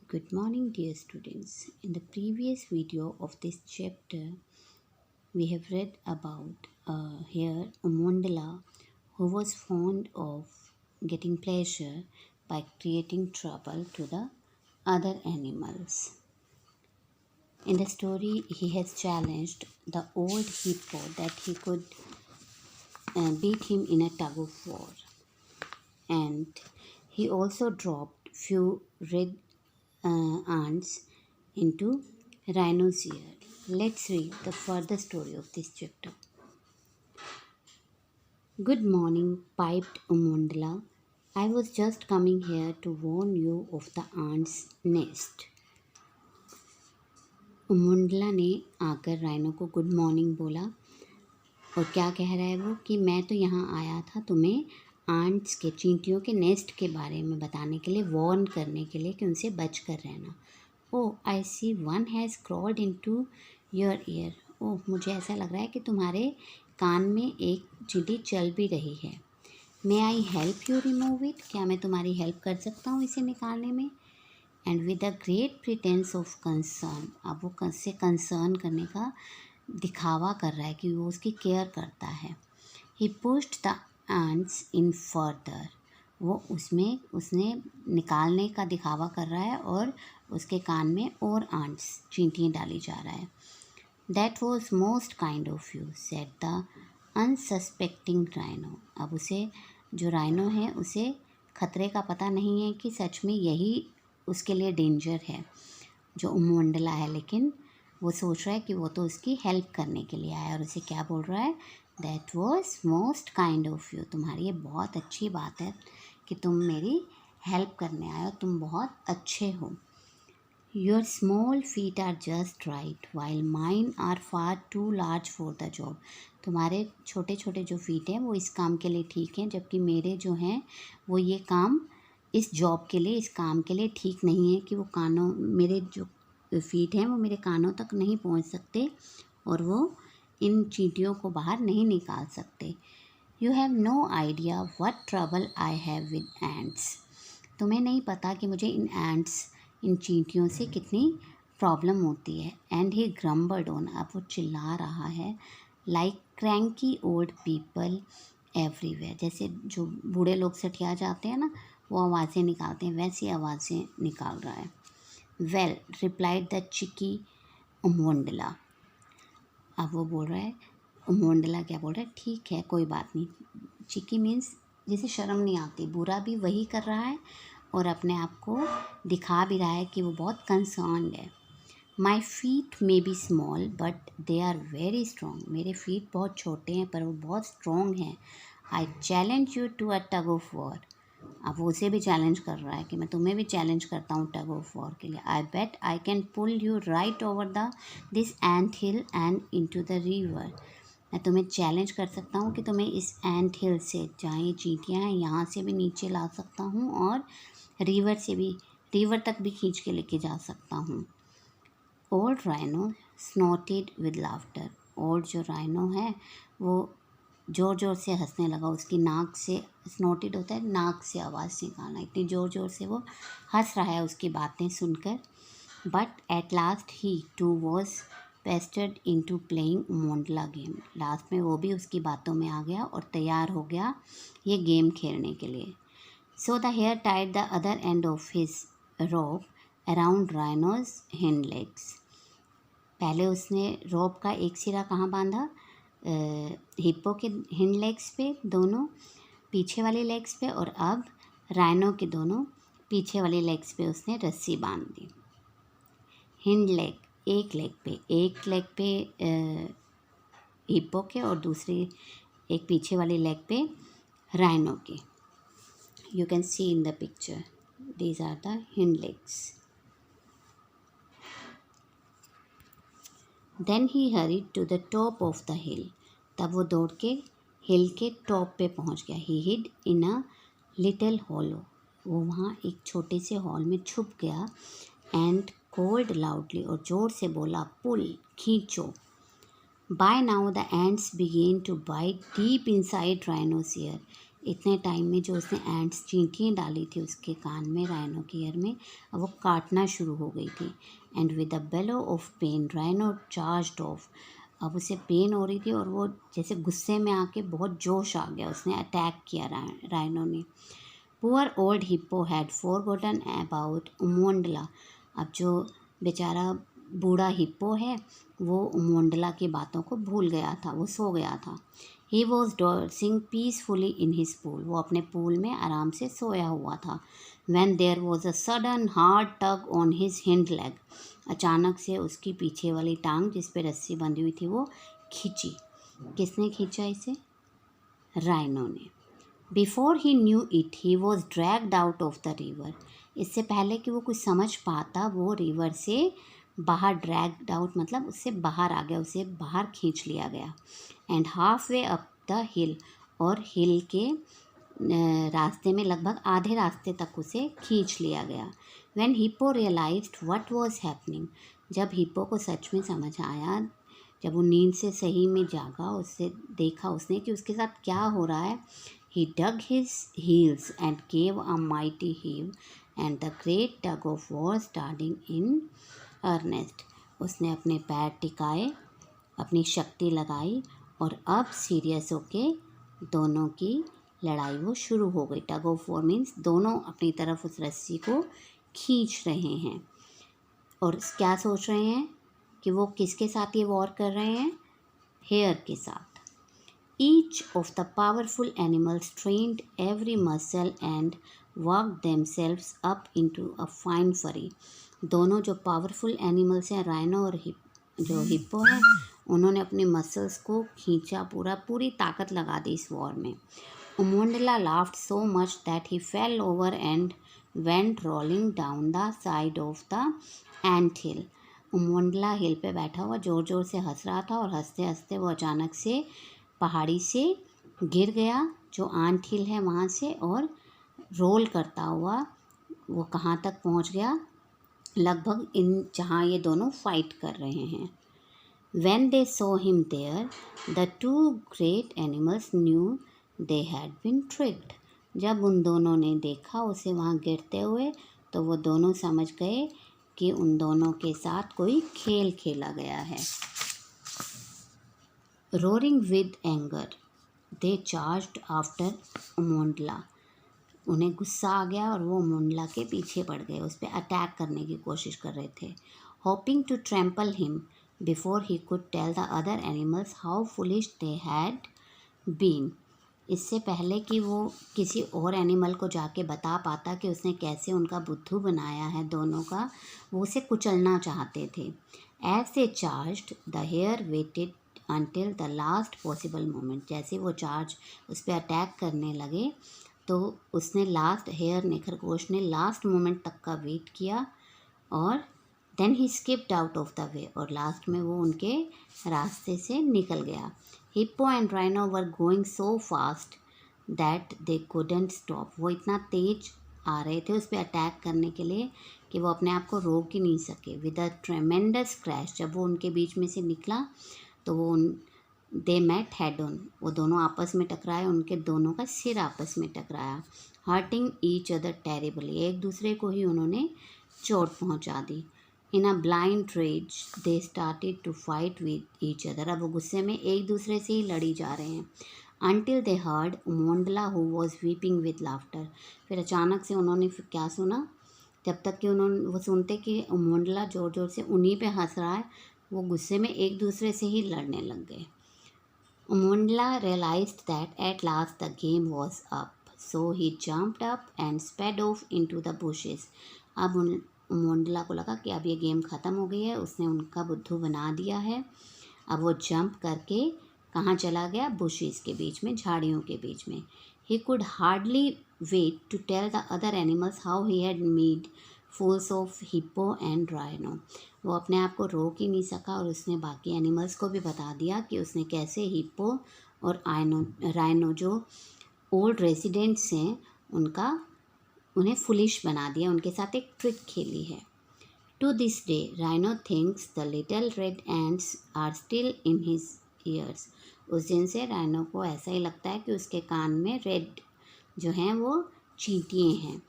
Good morning, dear students. In the previous video of this chapter, we have read about here Umondala, who was fond of getting pleasure by creating trouble to the other animals. In the story, he has challenged the old hippo that he could beat him in a tug of war, and he also dropped few red ants into rhino's ear. Let's read the further story of this chapter. Good morning, piped Umondala. I was just coming here to warn you of the ants' nest. उमुंडला ने आकर rhino को good morning बोला और क्या कह रहा है वो कि मैं तो यहाँ आया था तुम्हें आंट्स के चींटियों के नेस्ट के बारे में बताने के लिए, वार्न करने के लिए कि उनसे बच कर रहना। Oh I see one has crawled into your ear. ओह मुझे ऐसा लग रहा है कि तुम्हारे कान में एक चींटी चल भी रही है। May I help you remove it. क्या मैं तुम्हारी हेल्प कर सकता हूँ इसे निकालने में? And with a great pretence of concern, अब वो से कंसर्न करने का दिखावा कर रहा है कि वो उसकी केयर करता है। He pushed the ants in further, वो उसने निकालने का दिखावा कर रहा है और उसके कान में और आंट्स चींटियाँ डाली जा रहा है। That was most kind of you said the unsuspecting rhino. अब उसे जो राइनो है उसे खतरे का पता नहीं है कि सच में यही उसके लिए डेंजर है जो उमुंडला है, लेकिन वो सोच रहा है कि वो तो उसकी हेल्प करने के लिए आया और उसे क्या बोल रहा है? That was most kind of you. तुम्हारी ये बहुत अच्छी बात है कि तुम मेरी हेल्प करने आए हो, तुम बहुत अच्छे हो। Your small feet are just right while mine are far too large for the job. तुम्हारे छोटे छोटे जो फीट हैं वो इस काम के लिए ठीक हैं, जबकि मेरे जो हैं वो ये काम इस जॉब के लिए, इस काम के लिए ठीक नहीं है कि वो कानों, मेरे जो फीट हैं वो मेरे कानों तक नहीं पहुंच सकते और वो इन चींटियों को बाहर नहीं निकाल सकते। You have no idea what trouble I have with ants. तुम्हें नहीं पता कि मुझे इन चींटियों से कितनी प्रॉब्लम होती है। एंड ही ग्रम्बल्ड ऑन, अब वो चिल्ला रहा है, like cranky old people everywhere. जैसे जो बूढ़े लोग सठिया जाते हैं ना, वो आवाज़ें निकालते हैं, वैसी आवाज़ें निकाल रहा है। वेल रिप्लाइड द चिकी उमुंडला। अब वो बोल रहा है, उमुंडला क्या बोल रहा है? ठीक है कोई बात नहीं। चिकी मीन्स जिसे शर्म नहीं आती, बुरा भी वही कर रहा है और अपने आप को दिखा भी रहा है कि वो बहुत कंसर्न्ड है। My feet may be small but they are very strong. मेरे फीट बहुत छोटे हैं पर वो बहुत स्ट्रॉन्ग हैं। I challenge you to a tug of war. अब वो उसे भी चैलेंज कर रहा है कि मैं तुम्हें भी चैलेंज करता हूँ टग ऑफ वॉर के लिए। I bet I can pull you right over this ant hill and into the river. मैं तुम्हें चैलेंज कर सकता हूँ कि तुम्हें इस एंट हिल से, जहाँ ये चींटियाँ हैं, यहाँ से भी नीचे ला सकता हूँ और रिवर तक भी खींच के लेके जा सकता हूँ। Old rhino स्नॉटेड with laughter. Old जो राइनो है वो ज़ोर ज़ोर से हंसने लगा। उसकी नाक से, स्नॉटेड होता है नाक से आवाज़ निकालना, इतनी ज़ोर ज़ोर से वो हंस रहा है उसकी बातें सुनकर। But at last he too was pestered into playing Umundla game. Last में वो भी उसकी बातों में आ गया और तैयार हो गया ये गेम खेलने के लिए। So the hare tied the other end of his rope around rhinos hind legs. पहले उसने रोप का एक सिरा कहाँ बांधा? हिप्पो के हिंड लेग्स पे, दोनों पीछे वाले लेग्स पे, और अब राइनो के दोनों पीछे वाले लेग्स पे उसने रस्सी बांध दी। हिंड लेग एक लेग पे हिप्पो के और दूसरी एक पीछे वाले लेग पे राइनो के। You can see in the picture, these are the hind legs. Then he hurried to the top of the hill. तब वो दौड़ के हिल के टॉप पे पहुंच गया। ही hid in a little hollow. वो वहाँ एक छोटे से हॉल में छुप गया। एंड कॉल्ड लाउडली, और ज़ोर से बोला, पुल, खींचो। By now the ants began to bite deep inside rhino's ear। इतने टाइम में जो उसने एंट्स चींटियाँ डाली थी उसके कान में, राइनो के ईयर में, अब वो काटना शुरू हो गई थी। And with a bellow of pain rhino charged off. अब उसे पेन हो रही थी और वो जैसे गुस्से में आके बहुत जोश आ गया, उसने अटैक किया राइनो ने। Poor old hippo had forgotten about Umondla. अब जो बेचारा बूढ़ा हिप्पो है वो उमोंडला की बातों को भूल गया था, वो सो गया था। He was dozing peacefully in his pool. वो अपने पूल में आराम से सोया हुआ था। When there was a sudden hard tug on his hind leg. अचानक से उसकी पीछे वाली टांग जिस पे रस्सी बंधी हुई थी वो खींची। किसने खींचा इसे? राइनो ने। Before he knew it he was dragged out of the river. इससे पहले कि वो कुछ समझ पाता वो रिवर से बाहर, ड्रैग्ड आउट मतलब उससे बाहर आ गया, उसे बाहर खींच लिया गया। And half way up the हिल, और हिल के रास्ते में लगभग आधे रास्ते तक उसे खींच लिया गया। When hippo realised what was happening. जब हिप्पो को सच में समझ आया, जब वो नींद से सही में जागा, उससे देखा उसने कि उसके साथ क्या हो रहा है। He dug his heels and gave a mighty heave, and the great tug of war starting in earnest. उसने अपने पैर टिकाए, अपनी शक्ति लगाई और अब सीरियस होके दोनों की लड़ाई वो शुरू हो गई। टग ऑफ वॉर मीन्स दोनों अपनी तरफ उस रस्सी को खींच रहे हैं और क्या सोच रहे हैं कि वो किसके साथ ये वॉर कर रहे हैं? हेयर के साथ। Each of the powerful animals strained every muscle and worked themselves up into a fine fury. दोनों जो पावरफुल एनिमल्स हैं, राइनो और जो हिप्पो है, उन्होंने अपने मसल्स को खींचा, पूरी ताकत लगा दी इस वॉर में। उमोंडला laughed so much that he fell over and went rolling down the side of the ant hill. उमोंडला हिल पे बैठा हुआ जोर जोर से हंस रहा था और हंसते हंसते वो अचानक से पहाड़ी से गिर गया, जो आंट हिल है वहाँ से, और रोल करता हुआ वो कहाँ तक पहुँच गया? लगभग इन जहाँ ये दोनों फाइट कर रहे हैं। When they saw him there, the two great animals knew they had been tricked. जब उन दोनों ने देखा उसे वहाँ गिरते हुए तो वो दोनों समझ गए कि उन दोनों के साथ कोई खेल खेला गया है। Roaring with anger, they charged after उमोंडला। उन्हें गुस्सा आ गया और वो उमोंडला के पीछे पड़ गए, उस पर अटैक करने की कोशिश कर रहे थे। Hoping to trample him before he could tell the other animals how foolish they had been. इससे पहले कि वो किसी और एनिमल को जाके बता पाता कि उसने कैसे उनका बुद्धू बनाया है दोनों का, वो उसे कुचलना चाहते थे। As they charged, the hare waited until the last possible moment. जैसे वो चार्ज उस पर अटैक करने लगे तो उसने हेयर ने, खरगोश ने लास्ट मोमेंट तक का वेट किया और then he skipped out of the way, और लास्ट में वो उनके रास्ते से निकल गया। Hippo and rhino were going so fast that they couldn't stop. वो इतना तेज आ रहे थे उस पर अटैक करने के लिए कि वो अपने आप को रोक ही नहीं सके। विद अ ट्रेमेंडस क्रैश, जब वो उनके बीच में से निकला तो वो दे मेट हेड ऑन, वो दोनों आपस में टकराए, उनके दोनों का सिर आपस में टकराया। हर्टिंग ईच अदर टेरिबली, एक दूसरे को ही उन्होंने चोट पहुंचा दी। In a blind rage they started to fight with each other. अब वो गुस्से में एक दूसरे से ही लड़ी जा रहे हैं। Until they heard Umondla who was weeping with laughter. फिर अचानक से उन्होंने फिर क्या सुना? जब तक कि वो सुनते कि उमोंडला जोर जोर से उन्हीं पे हंस रहा है, वो गुस्से में एक दूसरे से ही लड़ने लग गए। उमोंडला realized that at last the game was up, so he jumped up and sped off into the bushes. अब उमोंडला को लगा कि अब ये गेम ख़त्म हो गई है, उसने उनका बुद्धू बना दिया है। अब वो जंप करके कहाँ चला गया? बुशेस के बीच में, झाड़ियों के बीच में। He could hardly wait to tell the other animals how he had made fools of hippo and rhino. वो अपने आप को रोक ही नहीं सका और उसने बाकी एनिमल्स को भी बता दिया कि उसने कैसे हिप्पो और राइनो जो ओल्ड रेजिडेंट्स हैं उन्हें फुलिश बना दिया, उनके साथ एक ट्रिक खेली है। To this day rhino thinks the little red ants are still in his ears. उस दिन से राइनो को ऐसा ही लगता है कि उसके कान में रेड जो हैं वो चींटियाँ हैं।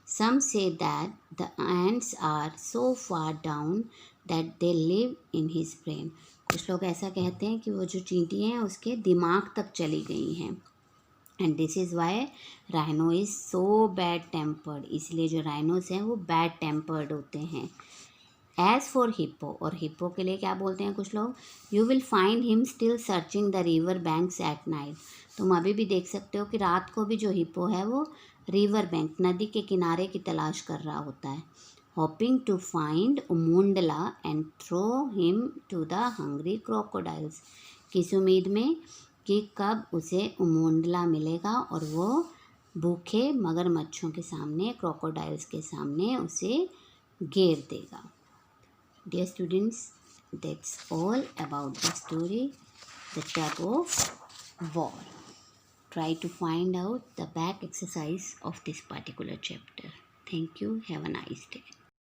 Some say that the ants are so far down that they live in his brain. कुछ लोग ऐसा कहते हैं कि वो जो चींटियाँ हैं उसके दिमाग तक चली गई हैं। And this is why rhino is so bad tempered, इसलिए जो राइनोस हैं वो बैड टेम्पर्ड होते हैं। एज फॉर हिप्पो, और हिप्पो के लिए क्या बोलते हैं कुछ लोग, you will find him still searching the river banks at night. तुम अभी भी देख सकते हो कि रात को भी जो हिप्पो है वो रिवर बैंक, नदी के किनारे की तलाश कर रहा होता है। Hoping to find Umundla and throw him to the hungry crocodiles, किस उम्मीद में कि कब उसे उमुंडला मिलेगा और वो भूखे मगरमच्छों के सामने, क्रोकोडाइल्स के सामने उसे घेर देगा। Dear students, that's all about the story, The Tug of War. Try to find out the back exercise of this particular chapter. Thank you. Have a nice day.